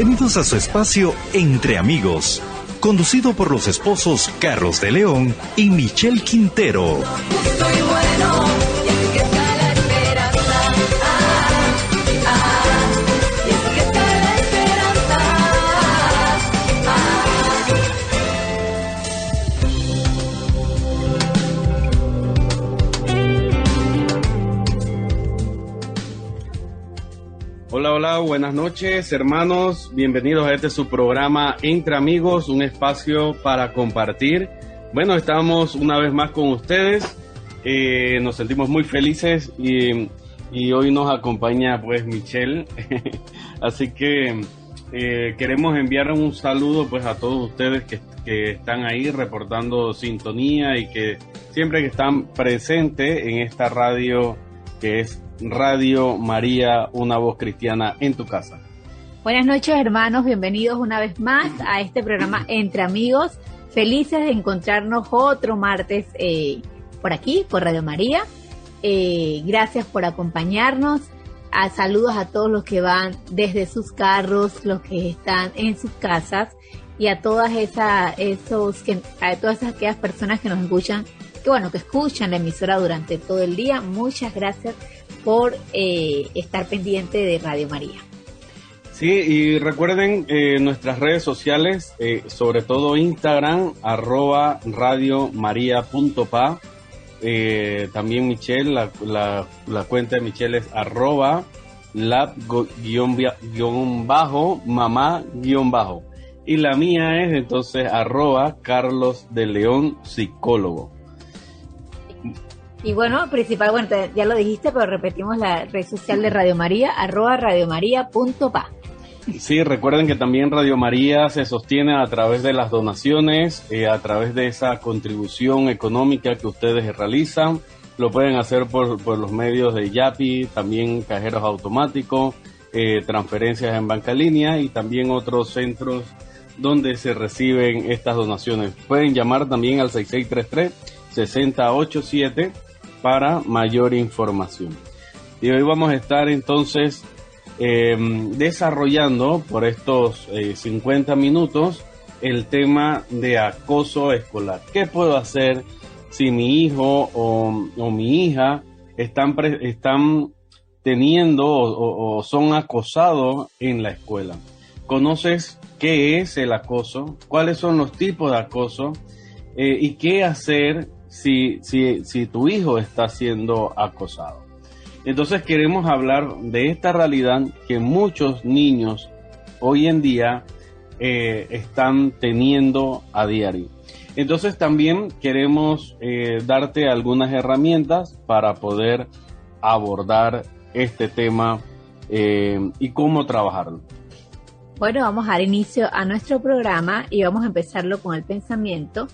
Bienvenidos a su espacio Entre Amigos, conducido por los esposos Carlos de León y Michelle Quintero. Hola, hola, buenas noches, hermanos. Bienvenidos a su programa Entre Amigos, un espacio para compartir. Bueno, estamos una vez más con ustedes. Nos sentimos muy felices y hoy nos acompaña pues Michelle. Así que queremos enviar un saludo pues a todos ustedes que están ahí reportando sintonía y que siempre que están presentes en esta radio que es Radio María, una voz cristiana en tu casa. Buenas noches, hermanos, bienvenidos una vez más a este programa Entre Amigos. Felices de encontrarnos otro martes por aquí, por Radio María. Gracias por acompañarnos. Saludos a todos los que van desde sus carros, los que están en sus casas y a todas aquellas personas que nos escuchan, que escuchan la emisora durante todo el día. Muchas gracias por estar pendiente de Radio María. Sí, y recuerden nuestras redes sociales, sobre todo Instagram, @radiomaria.pa. También Michelle, la cuenta de Michelle es @lab_mamá_. Y la mía es entonces @Carlos de León Psicólogo. Y bueno, ya lo dijiste, pero repetimos la red social de Radio María, @radiomaria.pa. Sí, recuerden que también Radio María se sostiene a través de las donaciones, a través de esa contribución económica que ustedes realizan. Lo pueden hacer por los medios de Yapi, también cajeros automáticos, transferencias en banca línea y también otros centros donde se reciben estas donaciones. Pueden llamar también al 6633-6087 para mayor información. Y hoy vamos a estar entonces desarrollando por estos 50 minutos el tema de acoso escolar. ¿Qué puedo hacer si mi hijo o mi hija están teniendo o son acosados en la escuela? ¿Conoces qué es el acoso? ¿Cuáles son los tipos de acoso? ¿Y qué hacer si tu hijo está siendo acosado? Entonces queremos hablar de esta realidad que muchos niños hoy en día están teniendo a diario. Entonces también queremos darte algunas herramientas para poder abordar este tema y cómo trabajarlo. Bueno, vamos a dar inicio a nuestro programa y vamos a empezarlo con el pensamiento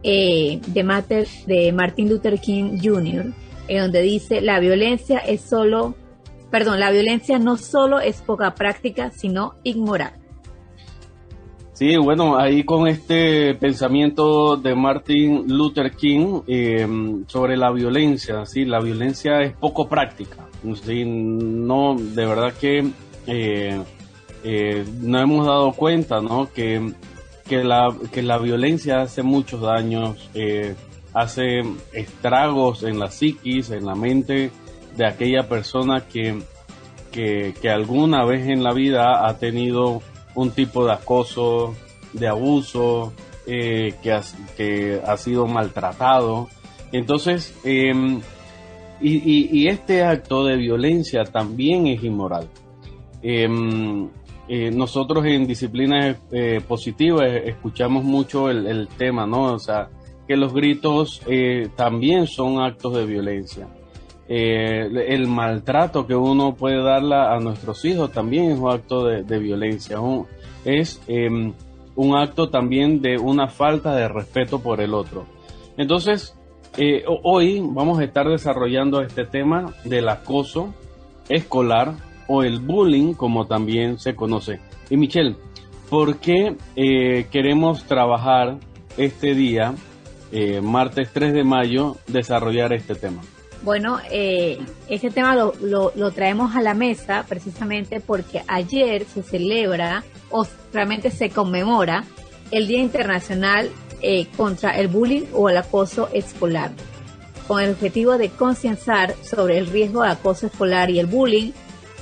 de Martin Luther King Jr., donde dice: la violencia no solo es poca práctica, sino inmoral. Sí, bueno, ahí con este pensamiento de Martin Luther King sobre la violencia, sí, la violencia es poco práctica. Sí, no, de verdad que no hemos dado cuenta, ¿no? Que la violencia hace muchos daños, hace estragos en la psiquis, en la mente de aquella persona que alguna vez en la vida ha tenido un tipo de acoso, de abuso, que ha sido maltratado. Entonces, y este acto de violencia también es inmoral. Nosotros en disciplinas positivas escuchamos mucho el tema, ¿no? O sea, que los gritos también son actos de violencia. El maltrato que uno puede darle a nuestros hijos también es un acto de violencia. Es un acto también de una falta de respeto por el otro. Entonces, hoy vamos a estar desarrollando este tema del acoso escolar o el bullying, como también se conoce. Y Michelle, ¿por qué queremos trabajar este día, martes 3 de mayo, desarrollar este tema? Bueno, este tema lo traemos a la mesa precisamente porque ayer se celebra o realmente se conmemora el Día Internacional contra el Bullying o el Acoso Escolar, con el objetivo de concienciar sobre el riesgo de acoso escolar y el bullying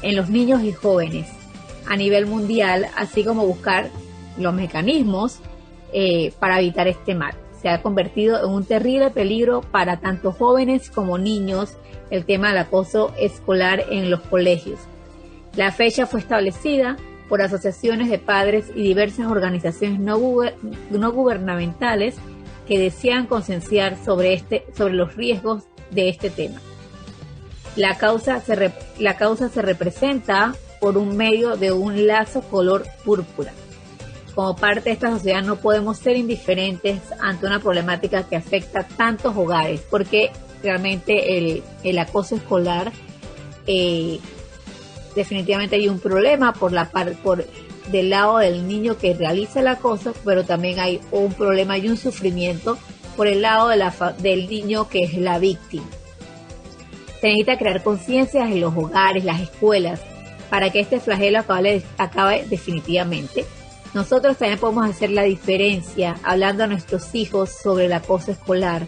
en los niños y jóvenes a nivel mundial, así como buscar los mecanismos para evitar este mal. Se ha convertido en un terrible peligro para tanto jóvenes como niños el tema del acoso escolar en los colegios. La fecha fue establecida por asociaciones de padres y diversas organizaciones no gubernamentales que desean concienciar sobre los riesgos de este tema. La causa se representa por un medio de un lazo color púrpura. Como parte de esta sociedad no podemos ser indiferentes ante una problemática que afecta a tantos hogares, porque realmente el acoso escolar definitivamente hay un problema por del lado del niño que realiza el acoso, pero también hay un problema y un sufrimiento por el lado del niño que es la víctima. Se necesita crear conciencias en los hogares, las escuelas, para que este flagelo acabe definitivamente. Nosotros también podemos hacer la diferencia hablando a nuestros hijos sobre el acoso escolar.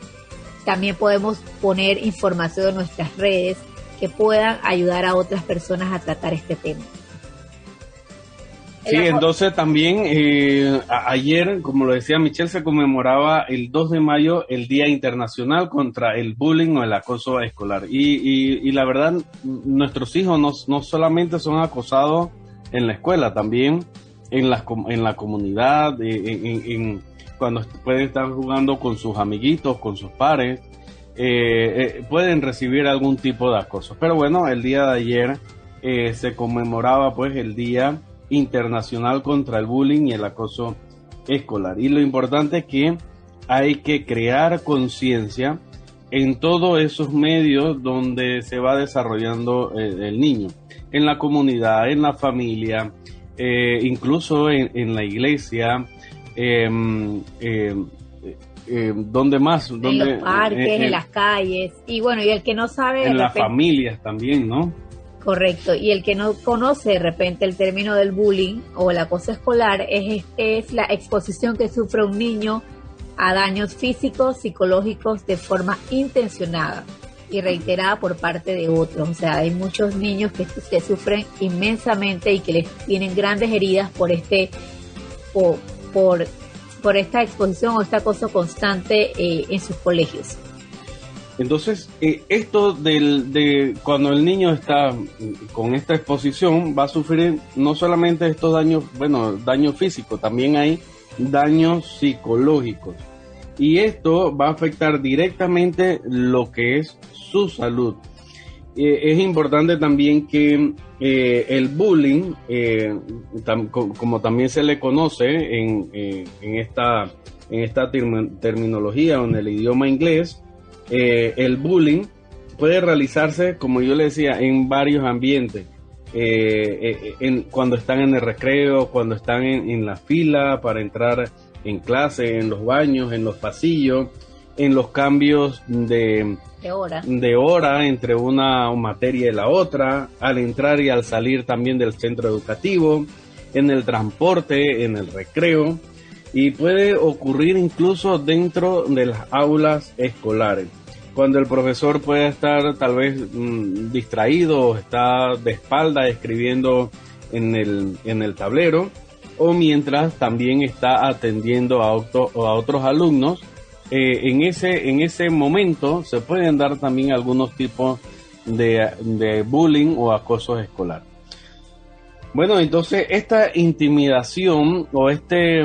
También podemos poner información en nuestras redes que puedan ayudar a otras personas a tratar este tema. Sí, entonces también ayer, como lo decía Michelle, se conmemoraba el 2 de mayo el Día Internacional contra el Bullying o el Acoso Escolar. Y la verdad, nuestros hijos no solamente son acosados en la escuela, también en la comunidad, cuando pueden estar jugando con sus amiguitos, con sus pares, pueden recibir algún tipo de acoso. Pero bueno, el día de ayer se conmemoraba pues el Día Internacional contra el Bullying y el Acoso Escolar. Y lo importante es que hay que crear conciencia en todos esos medios donde se va desarrollando el niño, en la comunidad, en la familia, incluso en la iglesia, ¿dónde más? En los parques, en las calles, y bueno, y el que no sabe... En las familias también, ¿no? Correcto, y el que no conoce de repente el término del bullying o el acoso escolar es la exposición que sufre un niño a daños físicos, psicológicos de forma intencionada y reiterada por parte de otros. O sea, hay muchos niños que sufren inmensamente y que les tienen grandes heridas por esta exposición o este acoso constante en sus colegios. Entonces, esto de cuando el niño está con esta exposición va a sufrir no solamente estos daños, daños físicos, también hay daños psicológicos. Y esto va a afectar directamente lo que es su salud. Es importante también que el bullying, como también se le conoce en esta terminología o en el idioma inglés, el bullying puede realizarse, como yo le decía, en varios ambientes. Cuando están en el recreo, cuando están en la fila para entrar en clase, en los baños, en los pasillos, en los cambios de hora entre una materia y la otra, al entrar y al salir también del centro educativo, en el transporte, en el recreo, y puede ocurrir incluso dentro de las aulas escolares, cuando el profesor puede estar tal vez distraído o está de espalda escribiendo en el tablero, o mientras también está atendiendo a otros alumnos. En ese momento se pueden dar también algunos tipos de bullying o acoso escolar. Bueno, entonces esta intimidación o este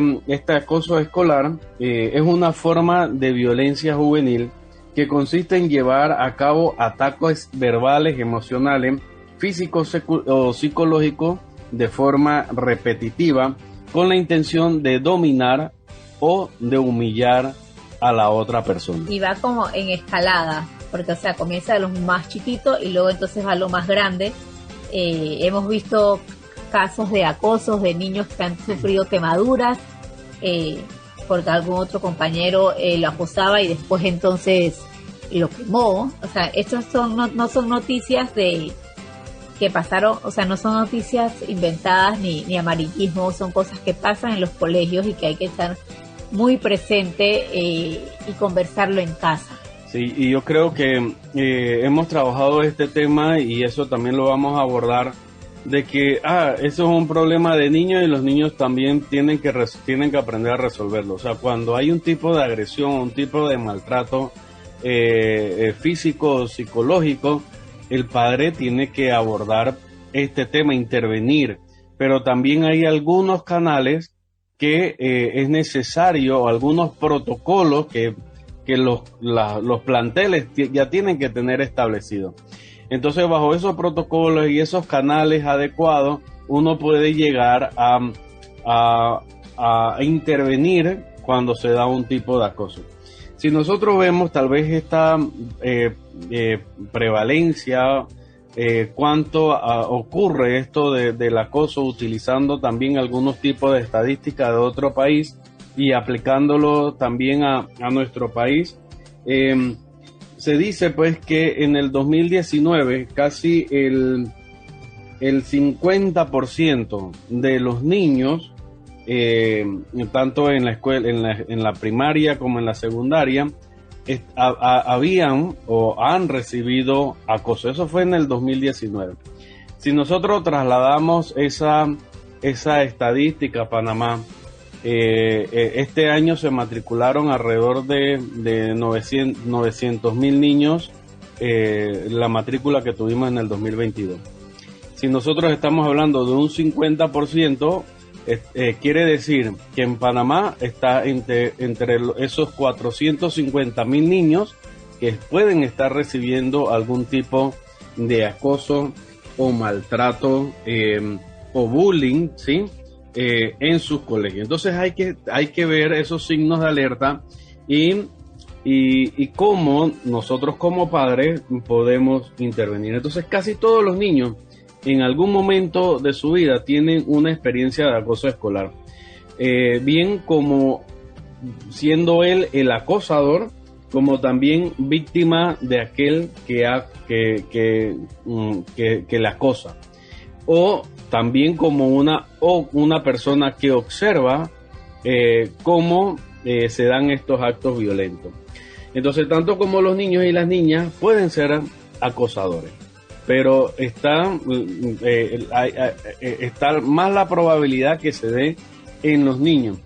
acoso escolar es una forma de violencia juvenil que consiste en llevar a cabo ataques verbales, emocionales, físicos o psicológicos de forma repetitiva con la intención de dominar o de humillar a la otra persona. Y va como en escalada, porque comienza de los más chiquitos y luego entonces va a lo más grande. Hemos visto casos de acosos de niños que han sufrido quemaduras porque algún otro compañero lo acosaba y después entonces lo quemó. O sea, estos son no son noticias de que pasaron, o sea, no son noticias inventadas ni amarillismo, son cosas que pasan en los colegios y que hay que estar muy presente y conversarlo en casa. Sí, y yo creo que hemos trabajado este tema y eso también lo vamos a abordar, de que eso es un problema de niños y los niños también tienen que aprender a resolverlo. O sea, cuando hay un tipo de agresión, un tipo de maltrato físico o psicológico, el padre tiene que abordar este tema, intervenir, pero también hay algunos canales que es necesario, o algunos protocolos que los planteles ya tienen que tener establecidos. Entonces, bajo esos protocolos y esos canales adecuados, uno puede llegar a intervenir cuando se da un tipo de acoso. Si nosotros vemos tal vez esta prevalencia, cuánto ocurre esto del acoso, utilizando también algunos tipos de estadísticas de otro país y aplicándolo también a nuestro país, se dice pues que en el 2019 casi el 50% de los niños, tanto en la escuela, en la primaria como en la secundaria, habían o han recibido acoso. Eso fue en el 2019. Si nosotros trasladamos esa estadística a Panamá, este año se matricularon alrededor de 900,000 niños, la matrícula que tuvimos en el 2022. Si nosotros estamos hablando de un 50%, quiere decir que en Panamá está entre esos 450,000 niños que pueden estar recibiendo algún tipo de acoso o maltrato o bullying, ¿sí? En sus colegios. Entonces hay que ver esos signos de alerta y cómo nosotros como padres podemos intervenir. Entonces casi todos los niños en algún momento de su vida tienen una experiencia de acoso escolar, bien como siendo él el acosador, como también víctima de aquel que le acosa, o también como una persona que observa cómo se dan estos actos violentos. Entonces, tanto como los niños y las niñas pueden ser acosadores, pero está más la probabilidad que se dé en los niños.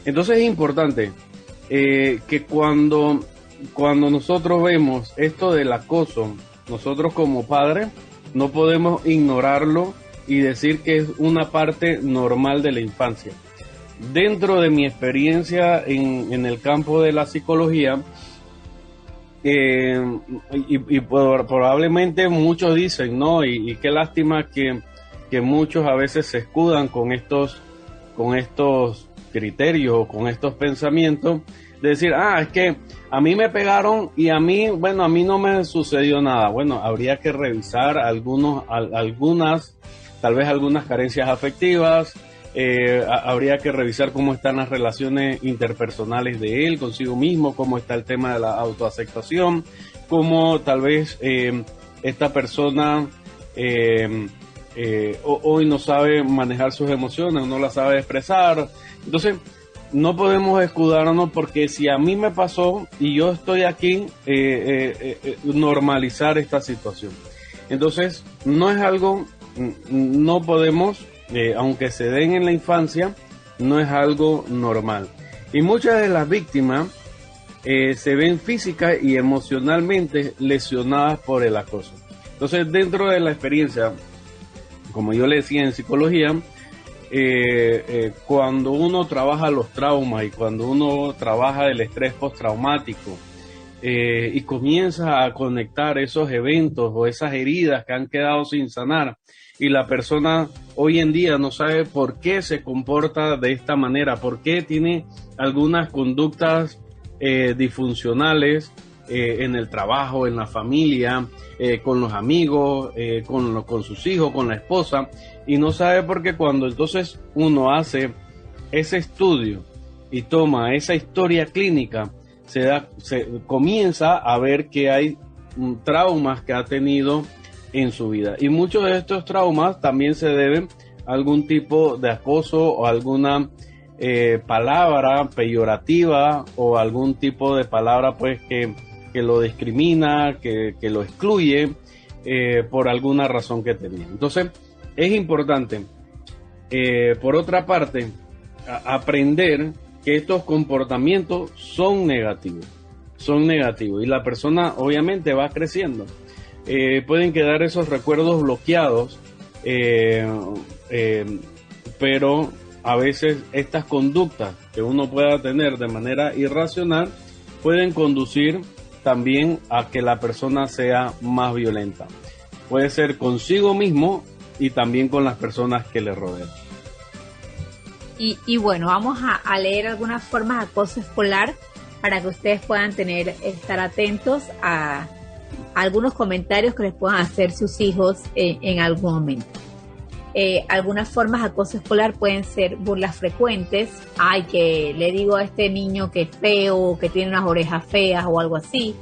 Entonces es importante que cuando nosotros vemos esto del acoso, nosotros como padres no podemos ignorarlo y decir que es una parte normal de la infancia. Dentro de mi experiencia en el campo de la psicología, probablemente muchos dicen, ¿no? Y qué lástima que muchos a veces se escudan con estos criterios o con estos pensamientos de decir, es que a mí me pegaron y a mí no me sucedió nada. Bueno, habría que revisar tal vez algunas carencias afectivas, habría que revisar cómo están las relaciones interpersonales de él consigo mismo, cómo está el tema de la autoaceptación, cómo tal vez esta persona hoy no sabe manejar sus emociones, no las sabe expresar. Entonces no podemos escudarnos, porque si a mí me pasó y yo estoy aquí, normalizar esta situación. Entonces no es algo, no podemos, aunque se den en la infancia, no es algo normal. Y muchas de las víctimas se ven física y emocionalmente lesionadas por el acoso. Entonces, dentro de la experiencia, como yo le decía en psicología, cuando uno trabaja los traumas y cuando uno trabaja el estrés postraumático, y comienza a conectar esos eventos o esas heridas que han quedado sin sanar, y la persona hoy en día no sabe por qué se comporta de esta manera, por qué tiene algunas conductas disfuncionales en el trabajo, en la familia, con los amigos, con sus hijos, con la esposa, y no sabe por qué. Cuando entonces uno hace ese estudio y toma esa historia clínica, se comienza a ver que hay traumas que ha tenido en su vida. Y muchos de estos traumas también se deben a algún tipo de acoso o alguna palabra peyorativa o algún tipo de palabra pues que lo discrimina, que lo excluye por alguna razón que tenía. Entonces es importante, por otra parte, aprender que estos comportamientos son negativos y la persona obviamente va creciendo. Pueden quedar esos recuerdos bloqueados, pero a veces estas conductas que uno pueda tener de manera irracional pueden conducir también a que la persona sea más violenta. Puede ser consigo mismo y también con las personas que le rodean. Y bueno, vamos a leer algunas formas de acoso escolar para que ustedes puedan estar atentos a algunos comentarios que les puedan hacer sus hijos en algún momento. Algunas formas de acoso escolar pueden ser burlas frecuentes. Ay, que le digo a este niño que es feo, que tiene unas orejas feas o algo así.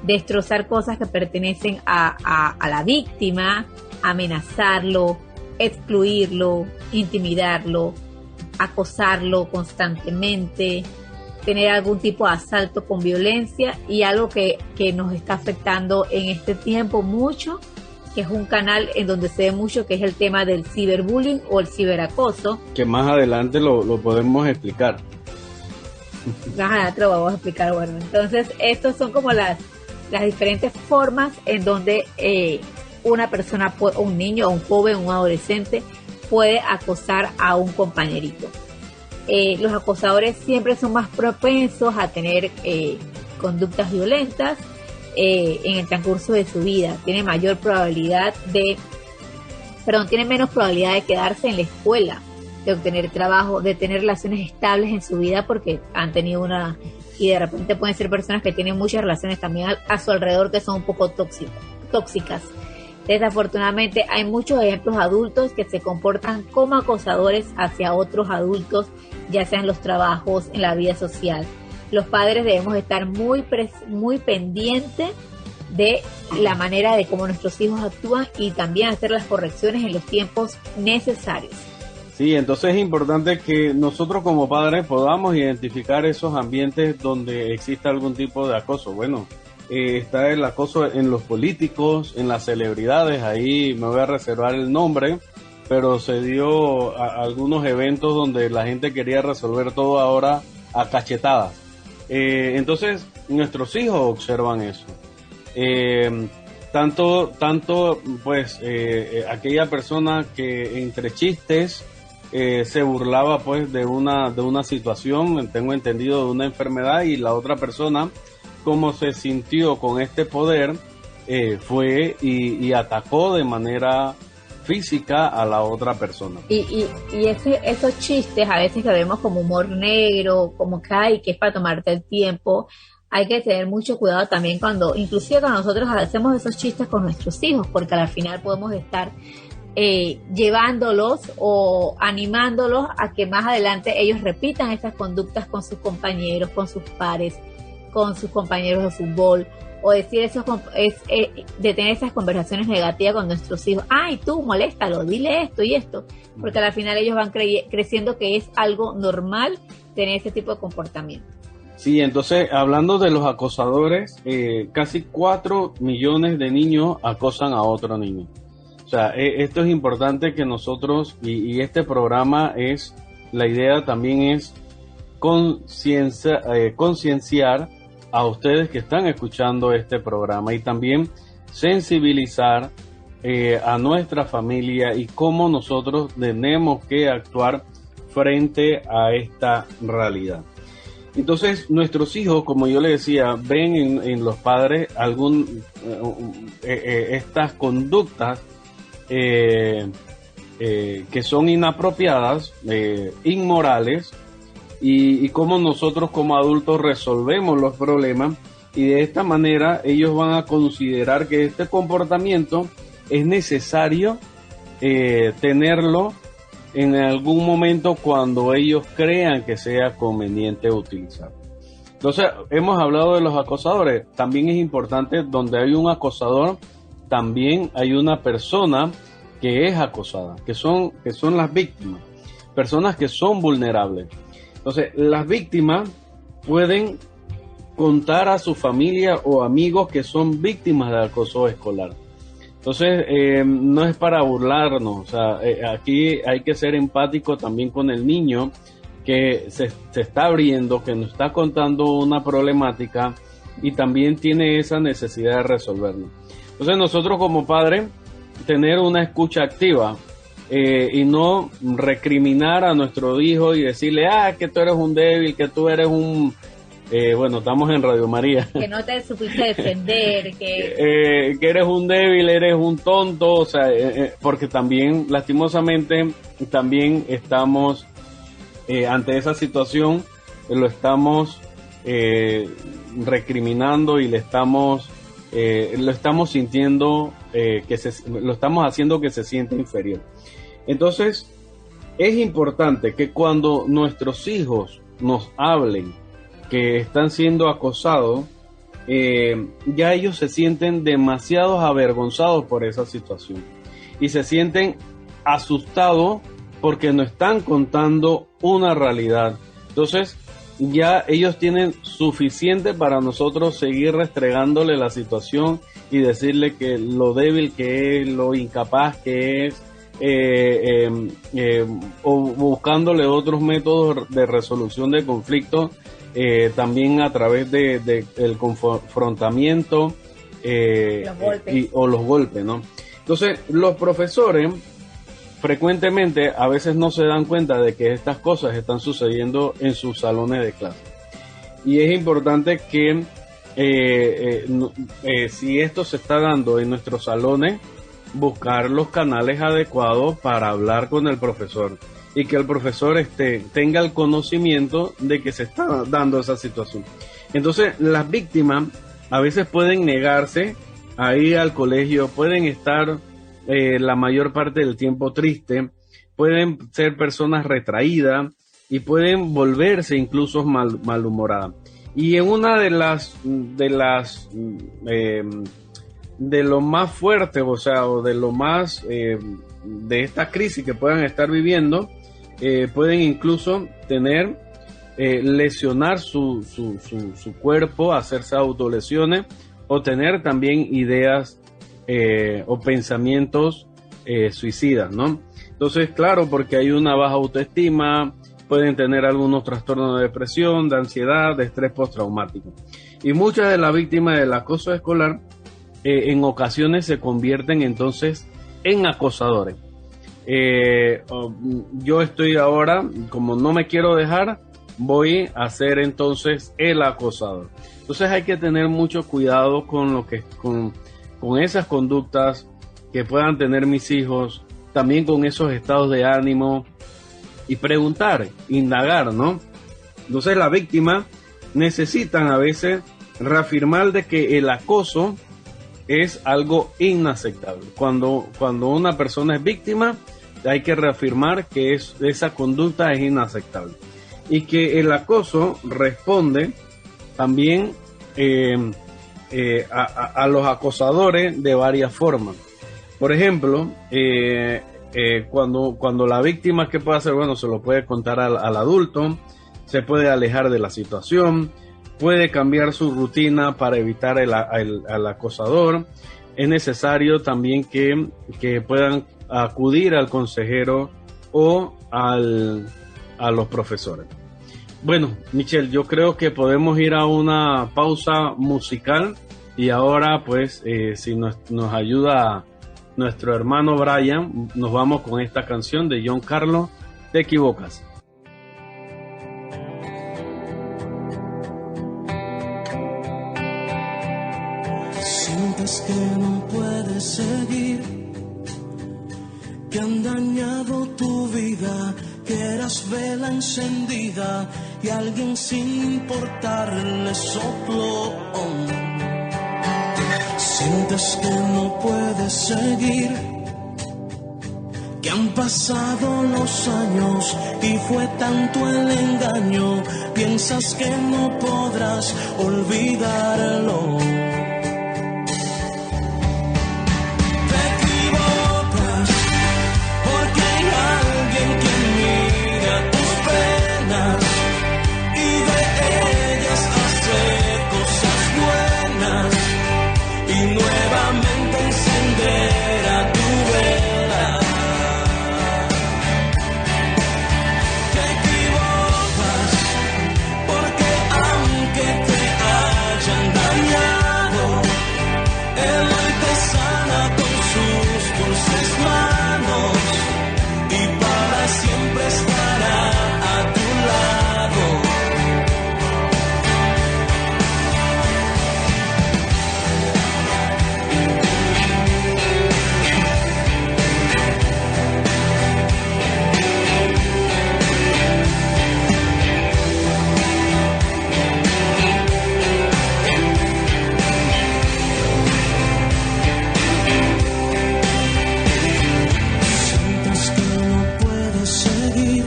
Destrozar cosas que pertenecen a la víctima, amenazarlo, excluirlo, intimidarlo, acosarlo constantemente, tener algún tipo de asalto con violencia, y algo que nos está afectando en este tiempo mucho, que es un canal en donde se ve mucho, que es el tema del ciberbullying o el ciberacoso. Que más adelante lo podemos explicar. Más adelante lo vamos a explicar. Bueno, entonces estos son como las diferentes formas en donde una persona, un niño, un joven, un adolescente puede acosar a un compañerito. Los acosadores siempre son más propensos a tener conductas violentas en el transcurso de su vida. Tienen menos probabilidad de quedarse en la escuela, de obtener trabajo, de tener relaciones estables en su vida, porque han tenido y de repente pueden ser personas que tienen muchas relaciones también a su alrededor que son un poco tóxicas. Desafortunadamente hay muchos ejemplos adultos que se comportan como acosadores hacia otros adultos, ya sea en los trabajos, en la vida social. Los padres debemos estar muy pendientes de la manera de cómo nuestros hijos actúan y también hacer las correcciones en los tiempos necesarios. Sí, entonces es importante que nosotros como padres podamos identificar esos ambientes donde existe algún tipo de acoso. Bueno, está el acoso en los políticos, en las celebridades, ahí me voy a reservar el nombre, pero se dio algunos eventos donde la gente quería resolver todo ahora a cachetadas. Entonces nuestros hijos observan eso. Tanto pues aquella persona que entre chistes se burlaba pues de una situación, tengo entendido, de una enfermedad, y la otra persona, como se sintió con este poder, fue y atacó de manera física a la otra persona. Y esos chistes a veces que vemos como humor negro, como que es para tomarte el tiempo, hay que tener mucho cuidado también inclusive cuando nosotros hacemos esos chistes con nuestros hijos, porque al final podemos estar llevándolos o animándolos a que más adelante ellos repitan esas conductas con sus compañeros, con sus pares, con sus compañeros de fútbol, o decir de tener esas conversaciones negativas con nuestros hijos. Ay, tú, moléstalo, dile esto y esto, porque al final ellos van creciendo que es algo normal tener ese tipo de comportamiento. Sí, entonces, hablando de los acosadores, casi 4 millones de niños acosan a otro niño. O sea, esto es importante que nosotros, y este programa la idea también es concienciar a ustedes que están escuchando este programa, y también sensibilizar a nuestra familia y cómo nosotros tenemos que actuar frente a esta realidad. Entonces, nuestros hijos, como yo les decía, ven en los padres estas conductas que son inapropiadas, inmorales, y cómo nosotros como adultos resolvemos los problemas, y de esta manera ellos van a considerar que este comportamiento es necesario tenerlo en algún momento cuando ellos crean que sea conveniente utilizar. Entonces, hemos hablado de los acosadores. También es importante, donde hay un acosador, también hay una persona que es acosada, que son las víctimas, personas que son vulnerables. Entonces, las víctimas pueden contar a su familia o amigos que son víctimas de acoso escolar. Entonces, no es para burlarnos, o sea, aquí hay que ser empático también con el niño que se está abriendo, que nos está contando una problemática y también tiene esa necesidad de resolverlo. Entonces, nosotros como padres, tener una escucha activa y no recriminar a nuestro hijo y decirle, que tú eres un débil, que tú eres un... bueno, estamos en Radio María. Que no te supiste defender, que eres un débil, eres un tonto, o sea, porque también, lastimosamente, también estamos ante esa situación, lo estamos recriminando y lo estamos sintiendo, lo estamos haciendo que se sienta inferior. Entonces, es importante que cuando nuestros hijos nos hablen que están siendo acosados, ya ellos se sienten demasiado avergonzados por esa situación y se sienten asustados porque no están contando una realidad. Entonces, ya ellos tienen suficiente para nosotros seguir restregándole la situación y decirle que lo débil que es, lo incapaz que es, o buscándole otros métodos de resolución de conflictos, también a través de el confrontamiento o los golpes, ¿no? Entonces, los profesores frecuentemente a veces no se dan cuenta de que estas cosas están sucediendo en sus salones de clase. Y es importante que si esto se está dando en nuestros salones, buscar los canales adecuados para hablar con el profesor y que el profesor tenga el conocimiento de que se está dando esa situación. Entonces, las víctimas a veces pueden negarse a ir al colegio, pueden estar la mayor parte del tiempo triste, pueden ser personas retraídas y pueden volverse incluso malhumoradas. Y en una de lo más fuerte, o sea, o de lo más de esta crisis que puedan estar viviendo, pueden incluso tener lesionar su cuerpo, hacerse autolesiones o tener también ideas o pensamientos suicidas, ¿no? Entonces, claro, porque hay una baja autoestima, pueden tener algunos trastornos de depresión, de ansiedad, de estrés postraumático. Y muchas de las víctimas del acoso escolar en ocasiones se convierten entonces en acosadores. Yo estoy ahora, como no me quiero dejar, voy a ser entonces el acosador. Entonces hay que tener mucho cuidado con esas conductas que puedan tener mis hijos, también con esos estados de ánimo y preguntar, indagar, ¿no? Entonces las víctimas necesitan a veces reafirmar de que el acoso es algo inaceptable. Cuando una persona es víctima, hay que reafirmar que esa conducta es inaceptable y que el acoso responde también a los acosadores de varias formas. Por ejemplo, cuando la víctima, ¿qué puede hacer? Bueno, se lo puede contar al adulto, se puede alejar de la situación, puede cambiar su rutina para evitar al acosador. Es necesario también que puedan acudir al consejero o a los profesores. Bueno, Michelle, yo creo que podemos ir a una pausa musical y ahora pues si nos ayuda nuestro hermano Brian, nos vamos con esta canción de John Carlos, Te Equivocas. Sientes que no puedes seguir, que han dañado tu vida, que eras vela encendida y alguien sin importarle sopló. Sientes que no puedes seguir, que han pasado los años y fue tanto el engaño, piensas que no podrás olvidarlo. Te equivocas porque hay alguien que mira tus penas y de ellas hace cosas buenas y nuevamente encenderá tu vela. Te equivocas porque aunque te hayan dañado, Él hoy te sana con sus dulces manos y para siempre estará a tu lado. Sientes que no puedes seguir,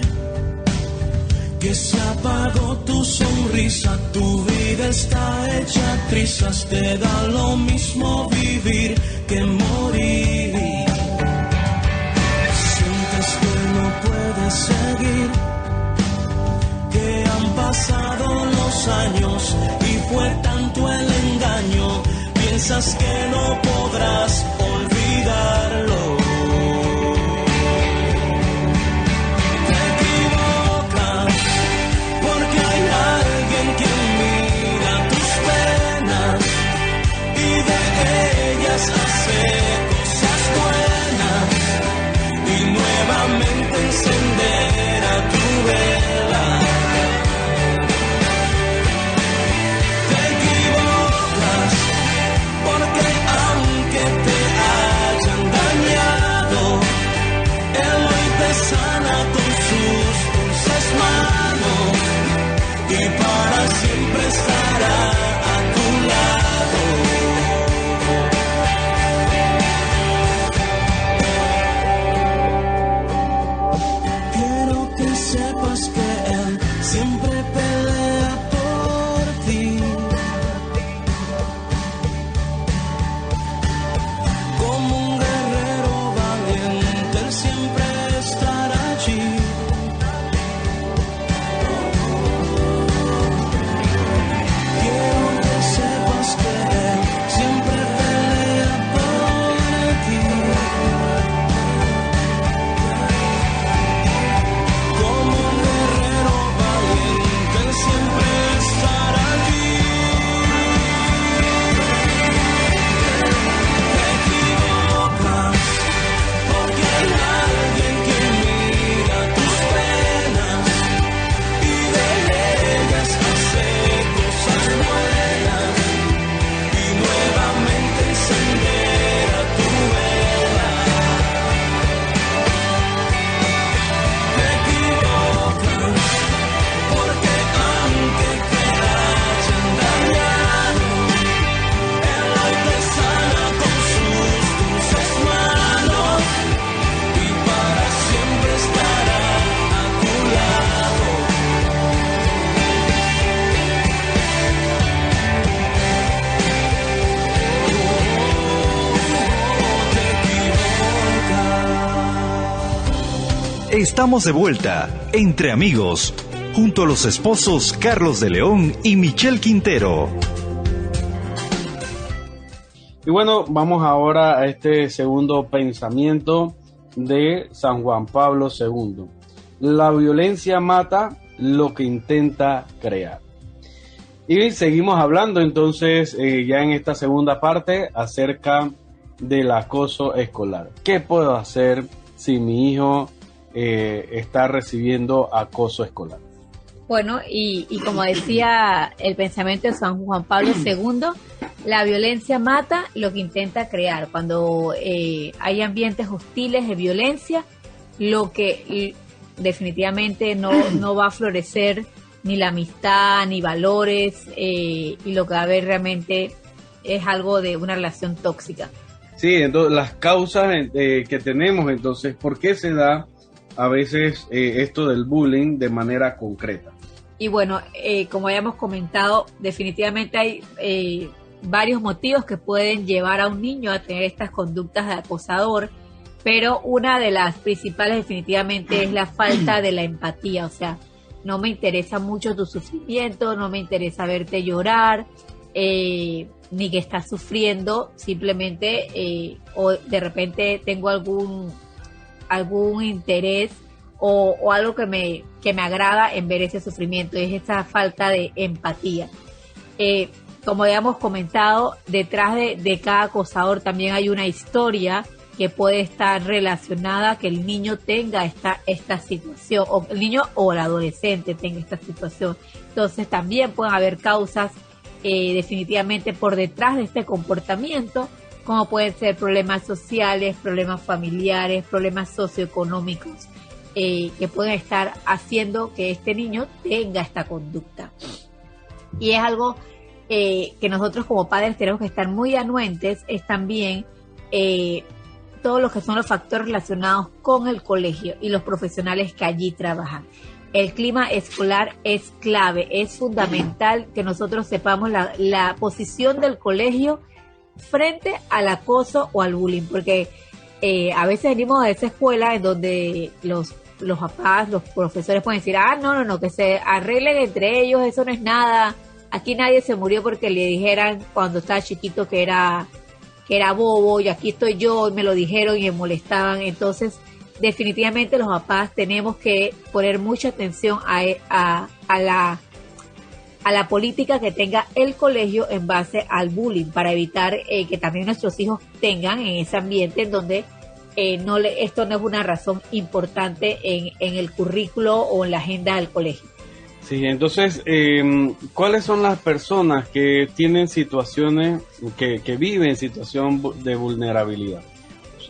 que se apagó tu sonrisa, tu vida está hecha trizas, te da lo mismo vivir que morir. Sientes que no puedes seguir, que han pasado los años y fue tanto el engaño, piensas que no podrás olvidarlo. Te equivocas porque hay alguien que mira tus penas y de ellas hace cosas buenas y nuevamente encenderá tu vela. Te equivocas porque aunque te hayan dañado, Él hoy te sana con sus dulces manos y para siempre estará a tu lado. Quiero que sepas que Él siempre pelea por ti. Como un guerrero valiente, Él siempre estará allí. Quiero que sepas que Él siempre pelea por ti. Como un guerrero valiente, Él siempre estará allí. Te equivocas porque hay alguien que mira tus penas y de ellas hace cosas buenas y nuevamente encenderá tu vela. Te equivocas porque aunque te hayan dañado, Él hoy te sana con sus dulces manos y para siempre estará a tu lado. Te equivocas. Estamos de vuelta, entre amigos, junto a los esposos Carlos de León y Michelle Quintero. Y bueno, vamos ahora a este segundo pensamiento de San Juan Pablo II. La violencia mata lo que intenta crear. Y seguimos hablando entonces ya en esta segunda parte acerca del acoso escolar. ¿Qué puedo hacer si mi hijo está recibiendo acoso escolar? Bueno, y como decía el pensamiento de San Juan Pablo II, la violencia mata lo que intenta crear. Cuando hay ambientes hostiles de violencia, lo que definitivamente no va a florecer ni la amistad, ni valores, y lo que va a haber realmente es algo de una relación tóxica. Sí, entonces las causas que tenemos, entonces, ¿por qué se da a veces esto del bullying de manera concreta? Y bueno, como ya hemos comentado, definitivamente hay varios motivos que pueden llevar a un niño a tener estas conductas de acosador, pero una de las principales definitivamente es la falta de la empatía. O sea, no me interesa mucho tu sufrimiento, no me interesa verte llorar, ni que estás sufriendo, simplemente o de repente tengo algún interés o algo que me agrada en ver ese sufrimiento, y es esa falta de empatía. Como ya hemos comentado, detrás de cada acosador también hay una historia que puede estar relacionada a que el niño tenga esta situación, o el niño o el adolescente tenga esta situación. Entonces también pueden haber causas definitivamente por detrás de este comportamiento, como pueden ser problemas sociales, problemas familiares, problemas socioeconómicos, que pueden estar haciendo que este niño tenga esta conducta. Y es algo que nosotros como padres tenemos que estar muy anuentes, es también todos los que son los factores relacionados con el colegio y los profesionales que allí trabajan. El clima escolar es clave, es fundamental que nosotros sepamos la posición del colegio frente al acoso o al bullying, porque a veces venimos a esa escuela en donde los papás, los profesores pueden decir, no, que se arreglen entre ellos, eso no es nada, aquí nadie se murió porque le dijeran cuando estaba chiquito que era bobo, y aquí estoy yo, y me lo dijeron y me molestaban. Entonces definitivamente los papás tenemos que poner mucha atención a la política que tenga el colegio en base al bullying, para evitar que también nuestros hijos tengan en ese ambiente en donde esto no es una razón importante en el currículo o en la agenda del colegio. Sí, entonces, ¿cuáles son las personas que tienen situaciones, que viven situación de vulnerabilidad?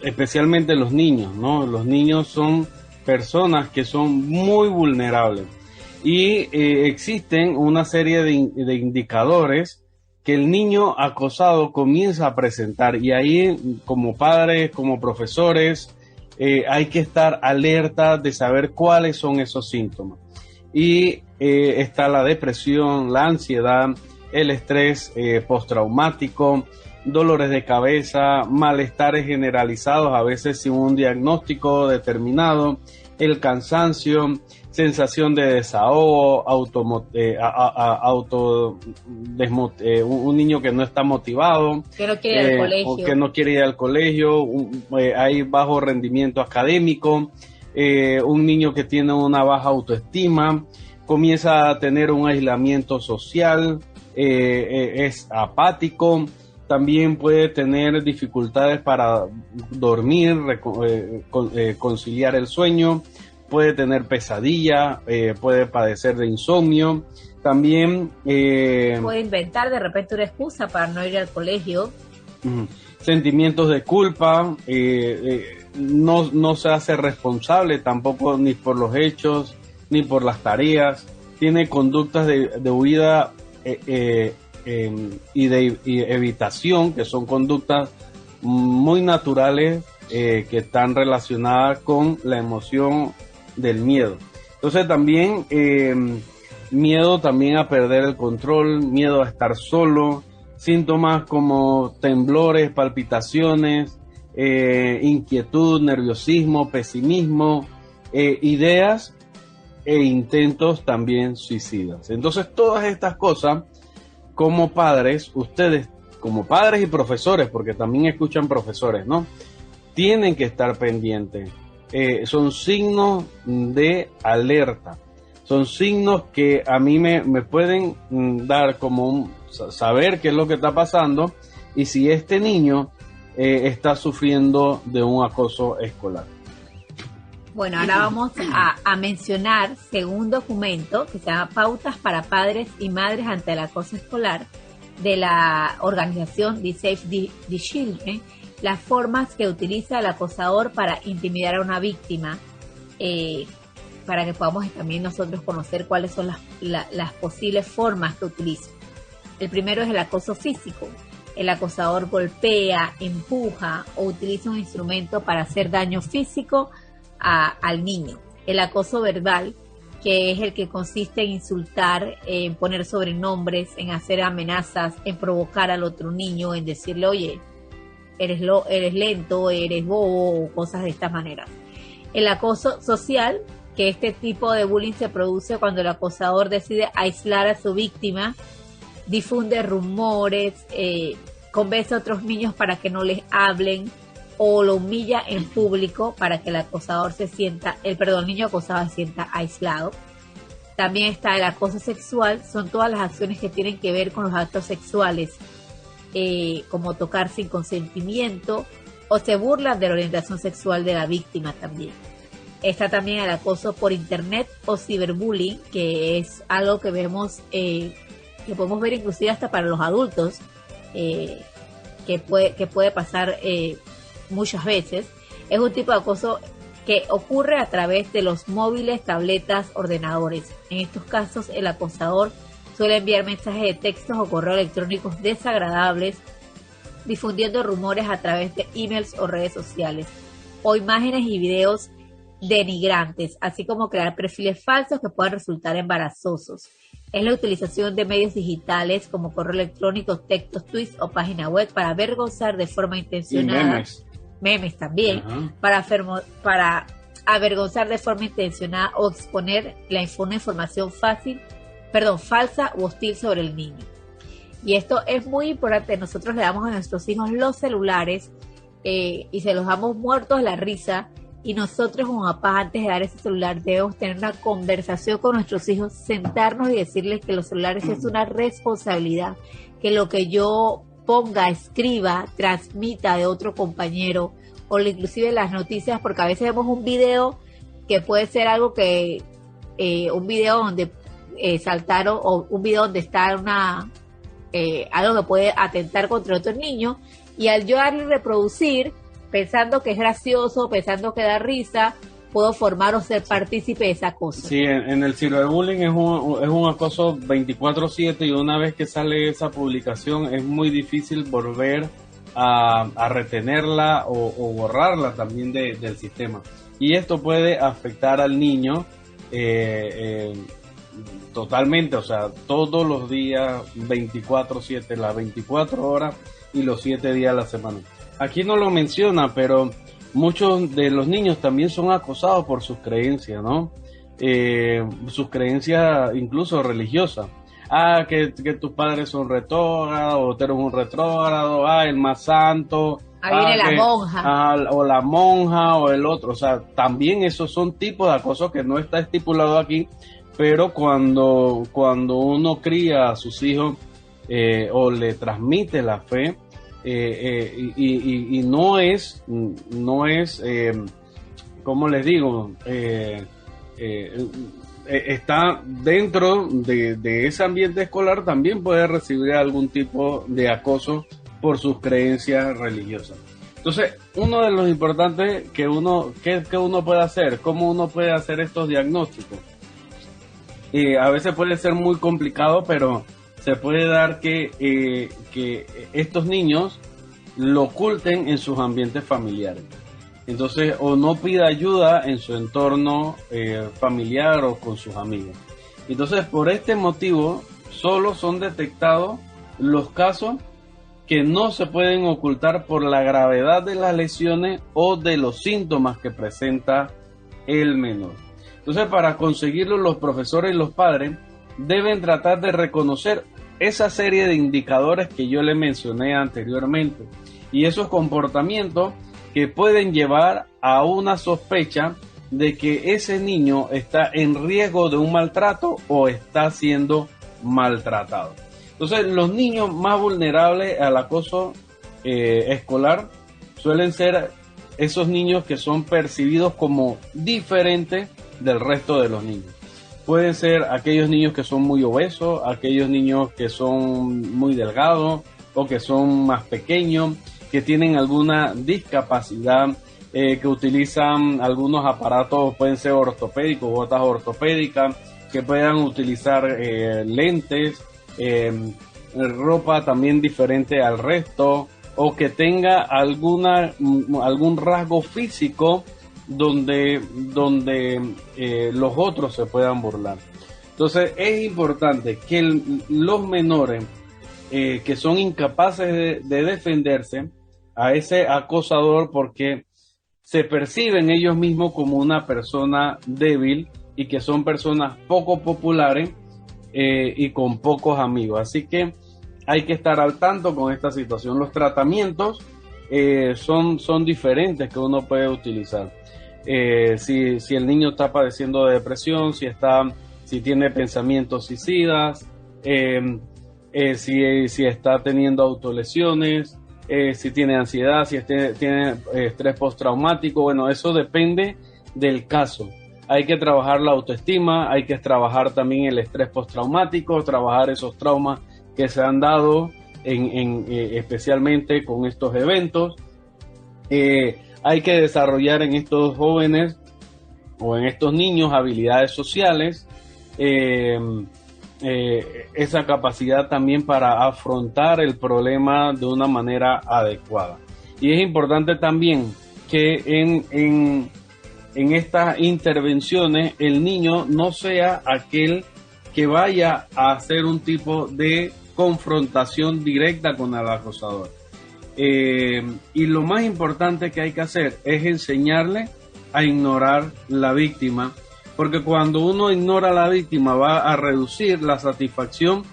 Especialmente los niños, ¿no? Los niños son personas que son muy vulnerables, y existen una serie de indicadores que el niño acosado comienza a presentar, y ahí como padres, como profesores, hay que estar alerta de saber cuáles son esos síntomas. Y está la depresión, la ansiedad, el estrés postraumático, dolores de cabeza, malestares generalizados, a veces sin un diagnóstico determinado, el cansancio, sensación de desahogo, un niño que no está motivado, que no quiere ir al colegio, o que no quiere ir al colegio, hay bajo rendimiento académico, un niño que tiene una baja autoestima, comienza a tener un aislamiento social, es apático, también puede tener dificultades para dormir, conciliar el sueño, puede tener pesadilla, puede padecer de insomnio, también puede inventar de repente una excusa para no ir al colegio. Sentimientos de culpa, no se hace responsable tampoco ni por los hechos ni por las tareas, tiene conductas de huida y de evitación, que son conductas muy naturales que están relacionadas con la emoción del miedo. Entonces también miedo también a perder el control, miedo a estar solo, síntomas como temblores, palpitaciones, inquietud, nerviosismo, pesimismo, ideas e intentos también suicidas. Entonces todas estas cosas, como padres, ustedes como padres y profesores, porque también escuchan profesores, ¿no?, tienen que estar pendientes. Son signos de alerta, son signos que a mí me pueden dar como saber qué es lo que está pasando y si este niño está sufriendo de un acoso escolar. Bueno, ahora vamos a mencionar, según documento que se llama Pautas para Padres y Madres ante el Acoso Escolar, de la organización The Save the Children, las formas que utiliza el acosador para intimidar a una víctima, para que podamos también nosotros conocer cuáles son las posibles formas que utiliza. El primero es el acoso físico. El acosador golpea, empuja o utiliza un instrumento para hacer daño físico al niño. El acoso verbal, que es el que consiste en insultar, en poner sobrenombres, en hacer amenazas, en provocar al otro niño, en decirle, oye, eres lento, eres bobo, o cosas de estas maneras. El acoso social, que este tipo de bullying se produce cuando el acosador decide aislar a su víctima, difunde rumores, convence a otros niños para que no les hablen o lo humilla en público para que el niño acosado se sienta aislado. También está el acoso sexual, son todas las acciones que tienen que ver con los actos sexuales, como tocar sin consentimiento o se burlan de la orientación sexual de la víctima también. Está también el acoso por internet o ciberbullying, que es algo que vemos, que podemos ver inclusive hasta para los adultos, que puede pasar muchas veces. Es un tipo de acoso que ocurre a través de los móviles, tabletas, ordenadores. En estos casos, el acosador suele enviar mensajes de textos o correos electrónicos desagradables, difundiendo rumores a través de emails o redes sociales, o imágenes y videos denigrantes, así como crear perfiles falsos que puedan resultar embarazosos. Es la utilización de medios digitales como correo electrónico, textos, tweets o página web para avergonzar de forma intencionada. Memes también, para avergonzar de forma intencionada o exponer una información falsa u hostil sobre el niño. Y esto es muy importante. Nosotros le damos a nuestros hijos los celulares y se los damos muertos de la risa. Y nosotros como papás, antes de dar ese celular, debemos tener una conversación con nuestros hijos, sentarnos y decirles que los celulares es una responsabilidad, que lo que yo ponga, escriba, transmita de otro compañero, o inclusive las noticias, porque a veces vemos un video que puede ser algo que, un video donde saltaron, o un video donde está algo que puede atentar contra otro niño, y al yo darle reproducir, pensando que es gracioso, pensando que da risa, puedo formar o ser partícipe de esa cosa. Sí, en el ciberbullying es un acoso 24/7 y una vez que sale esa publicación es muy difícil volver a retenerla o borrarla también del sistema. Y esto puede afectar al niño totalmente, o sea, todos los días, 24/7, las 24 horas y los 7 días a la semana. Aquí no lo menciona, pero muchos de los niños también son acosados por sus creencias, ¿no? Sus creencias incluso religiosas. Que tus padres son retrógrados, o tú eres un retrógrado, el más santo. Ahí viene la monja. O la monja, o el otro. O sea, también esos son tipos de acoso que no está estipulado aquí, pero cuando uno cría a sus hijos o le transmite la fe, y no es ¿cómo les digo? Está dentro de ese ambiente escolar, también puede recibir algún tipo de acoso por sus creencias religiosas. Entonces, uno de los importantes que uno puede hacer, cómo uno puede hacer estos diagnósticos. A veces puede ser muy complicado, pero se puede dar que estos niños lo oculten en sus ambientes familiares. Entonces, o no pida ayuda en su entorno familiar o con sus amigos. Entonces, por este motivo, solo son detectados los casos que no se pueden ocultar por la gravedad de las lesiones o de los síntomas que presenta el menor. Entonces, para conseguirlo, los profesores y los padres deben tratar de reconocer esa serie de indicadores que yo le mencioné anteriormente y esos comportamientos que pueden llevar a una sospecha de que ese niño está en riesgo de un maltrato o está siendo maltratado. Entonces, los niños más vulnerables al acoso escolar suelen ser esos niños que son percibidos como diferentes del resto de los niños. Pueden ser aquellos niños que son muy obesos, aquellos niños que son muy delgados o que son más pequeños, que tienen alguna discapacidad, que utilizan algunos aparatos, pueden ser ortopédicos, botas ortopédicas, que puedan utilizar lentes, ropa también diferente al resto, o que tenga algún rasgo físico donde los otros se puedan burlar. Entonces es importante que los menores que son incapaces de defenderse a ese acosador, porque se perciben ellos mismos como una persona débil y que son personas poco populares y con pocos amigos. Así que hay que estar al tanto con esta situación. Los tratamientos son diferentes que uno puede utilizar. Si el niño está padeciendo de depresión, si tiene pensamientos suicidas, si está teniendo autolesiones, si tiene ansiedad, si tiene estrés postraumático, bueno, eso depende del caso. Hay que trabajar la autoestima, hay que trabajar también el estrés postraumático, trabajar esos traumas que se han dado especialmente con estos eventos. Hay que desarrollar en estos jóvenes o en estos niños habilidades sociales, esa capacidad también para afrontar el problema de una manera adecuada. Y es importante también que en estas intervenciones el niño no sea aquel que vaya a hacer un tipo de confrontación directa con el acosador. Y lo más importante que hay que hacer es enseñarle a ignorar la víctima, porque cuando uno ignora a la víctima va a reducir la satisfacción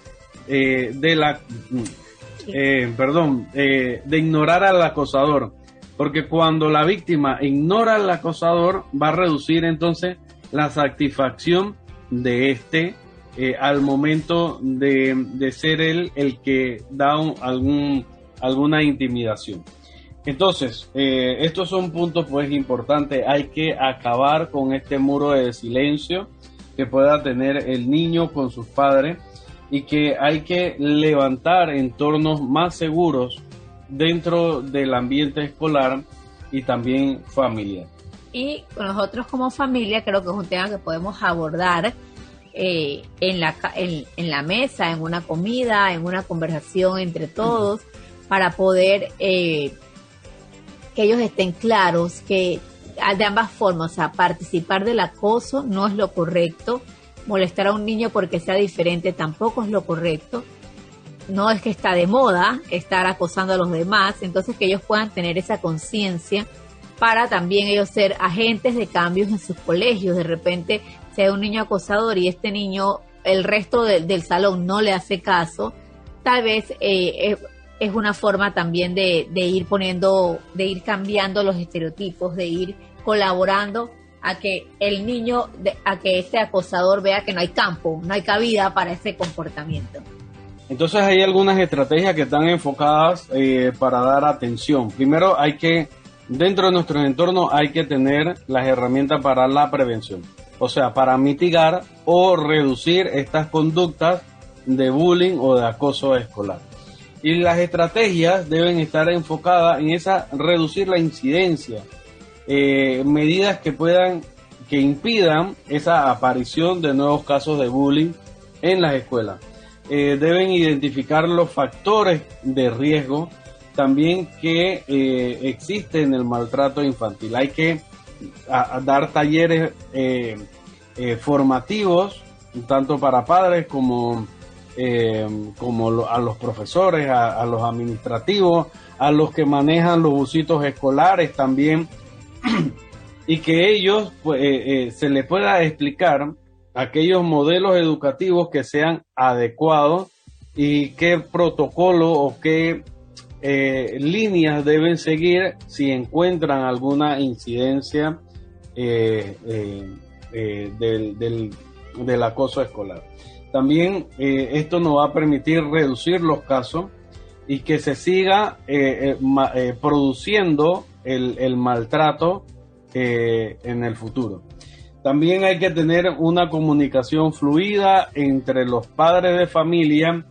de ignorar al acosador, porque cuando la víctima ignora al acosador va a reducir entonces la satisfacción de al momento de ser él el que da alguna intimidación. Entonces, estos son puntos pues importantes. Hay que acabar con este muro de silencio que pueda tener el niño con sus padres, y que hay que levantar entornos más seguros dentro del ambiente escolar y también familiar. Y nosotros como familia creo que es un tema que podemos abordar en la mesa, en una comida, en una conversación entre todos, para poder que ellos estén claros que de ambas formas, o sea, participar del acoso no es lo correcto, molestar a un niño porque sea diferente tampoco es lo correcto, no es que está de moda estar acosando a los demás, entonces que ellos puedan tener esa conciencia para también ellos ser agentes de cambios en sus colegios. De repente, si hay un niño acosador y este niño, el resto del salón no le hace caso, tal vez es una forma también de ir cambiando los estereotipos, de ir colaborando a que el niño, a que este acosador vea que no hay campo, no hay cabida para ese comportamiento. Entonces hay algunas estrategias que están enfocadas para dar atención. Primero dentro de nuestro entorno hay que tener las herramientas para la prevención, o sea, para mitigar o reducir estas conductas de bullying o de acoso escolar. Y las estrategias deben estar enfocadas en reducir la incidencia, medidas que impidan esa aparición de nuevos casos de bullying en las escuelas. Deben identificar los factores de riesgo también que existen en el maltrato infantil. Hay que dar talleres formativos, tanto para padres como a los profesores, a los administrativos, a los que manejan los busitos escolares también, y que ellos se les pueda explicar aquellos modelos educativos que sean adecuados y qué protocolo o qué líneas deben seguir si encuentran alguna incidencia del acoso escolar. También esto nos va a permitir reducir los casos y que se siga produciendo el maltrato en el futuro. También hay que tener una comunicación fluida entre los padres de familia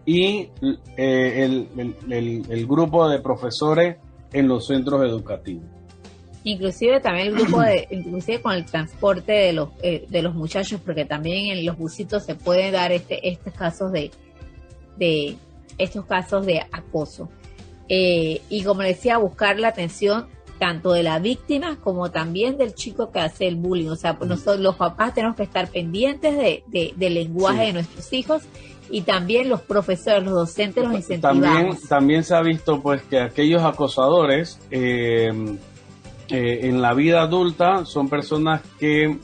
y el grupo de profesores en los centros educativos. Inclusive también el grupo inclusive con el transporte de los muchachos, porque también en los busitos se pueden dar estos casos de estos casos de acoso. Y como les decía, buscar la atención tanto de la víctima como también del chico que hace el bullying. O sea, nosotros los papás tenemos que estar pendientes del lenguaje de nuestros hijos, y también los profesores, los docentes los incentivamos. También se ha visto pues que aquellos acosadores en la vida adulta son personas que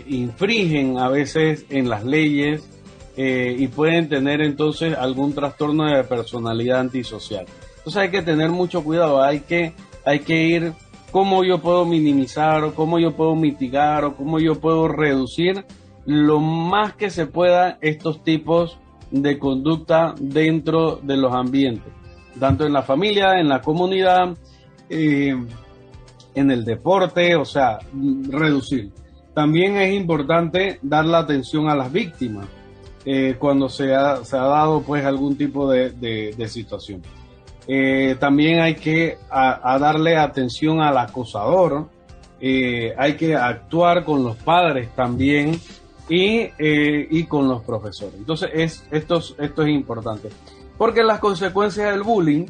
infringen a veces en las leyes y pueden tener entonces algún trastorno de personalidad antisocial. Entonces hay que tener mucho cuidado, hay que ir cómo yo puedo minimizar, o cómo yo puedo mitigar, o cómo yo puedo reducir lo más que se pueda estos tipos de conducta dentro de los ambientes, tanto en la familia, en la comunidad, en el deporte, o sea, reducir. También es importante dar la atención a las víctimas cuando se ha dado pues algún tipo de situación. También hay que darle atención al acosador, hay que actuar con los padres también y con los profesores. Entonces esto es importante, porque las consecuencias del bullying,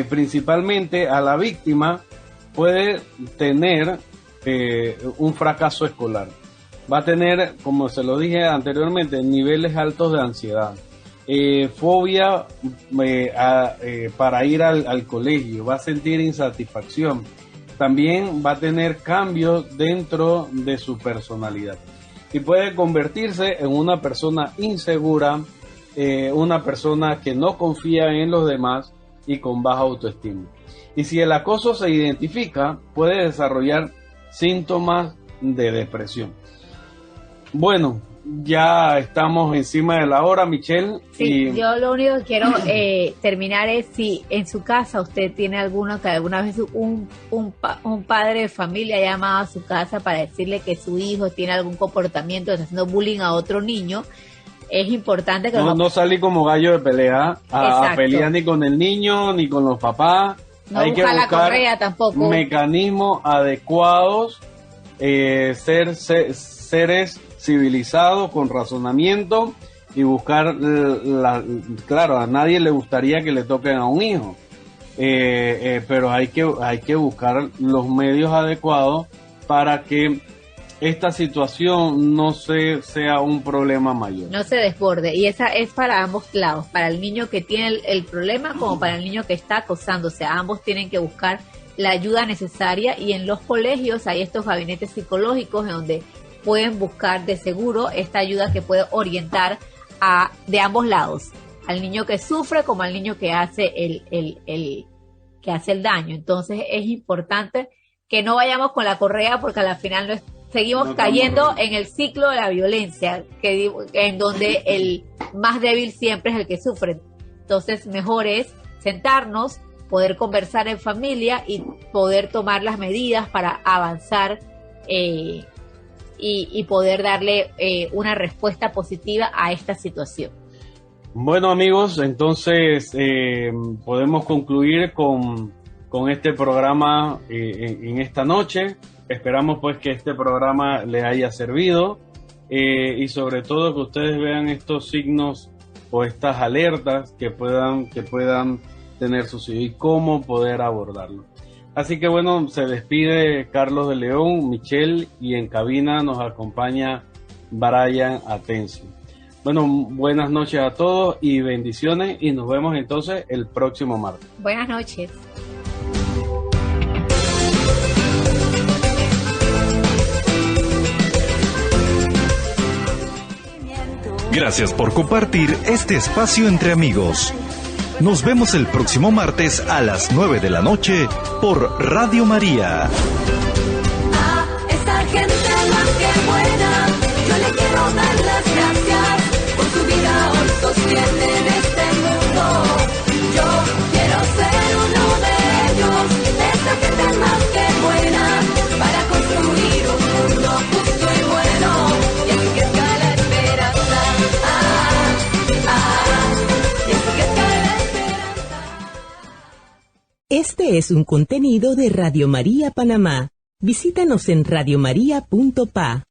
principalmente a la víctima, puede tener un fracaso escolar. Va a tener, como se lo dije anteriormente, niveles altos de ansiedad, fobia para ir al colegio, va a sentir insatisfacción, también va a tener cambios dentro de su personalidad y puede convertirse en una persona insegura, una persona que no confía en los demás y con baja autoestima. Y si el acoso se identifica, puede desarrollar síntomas de depresión. Bueno, ya estamos encima de la hora, Michelle. Sí, yo lo único que quiero terminar es si en su casa usted tiene que alguna vez un padre de familia ha llamado a su casa para decirle que su hijo tiene algún comportamiento, está haciendo bullying a otro niño. Es importante que no salí como gallo de pelea a pelear ni con el niño ni con los papás. No hay que buscar la correa tampoco. Mecanismos adecuados, seres civilizados con razonamiento y buscar claro, a nadie le gustaría que le toquen a un hijo, pero hay que buscar los medios adecuados para que esta situación no sea un problema mayor. No se desborde, y esa es para ambos lados, para el niño que tiene el problema como para el niño que está acosando. O sea, ambos tienen que buscar la ayuda necesaria, y en los colegios hay estos gabinetes psicológicos en donde pueden buscar de seguro esta ayuda que puede orientar de ambos lados, al niño que sufre como al niño que hace que hace el daño. Entonces es importante que no vayamos con la correa, porque al final seguimos cayendo en el ciclo de la violencia, en donde el más débil siempre es el que sufre. Entonces mejor es sentarnos, poder conversar en familia y poder tomar las medidas para avanzar y poder darle una respuesta positiva a esta situación. Bueno, amigos, entonces podemos concluir con este programa en esta noche. Esperamos pues que este programa les haya servido y sobre todo que ustedes vean estos signos o estas alertas que puedan tener sus hijos y cómo poder abordarlo. Así que bueno, se despide Carlos de León, Michelle, y en cabina nos acompaña Brian Atencio. Bueno, buenas noches a todos y bendiciones, y nos vemos entonces el próximo martes. Buenas noches. Gracias por compartir este espacio entre amigos. Nos vemos el próximo martes a las 9 de la noche por Radio María. A esta gente más que buena, yo le quiero dar las gracias por su vida hoy sostienen este mundo. Yo quiero ser uno de ellos, esta gente más que buena, para construir un mundo justo y bueno, y así que está la esperanza. Y así que está la esperanza. Este es un contenido de Radio María Panamá. Visítanos en radiomaria.pa.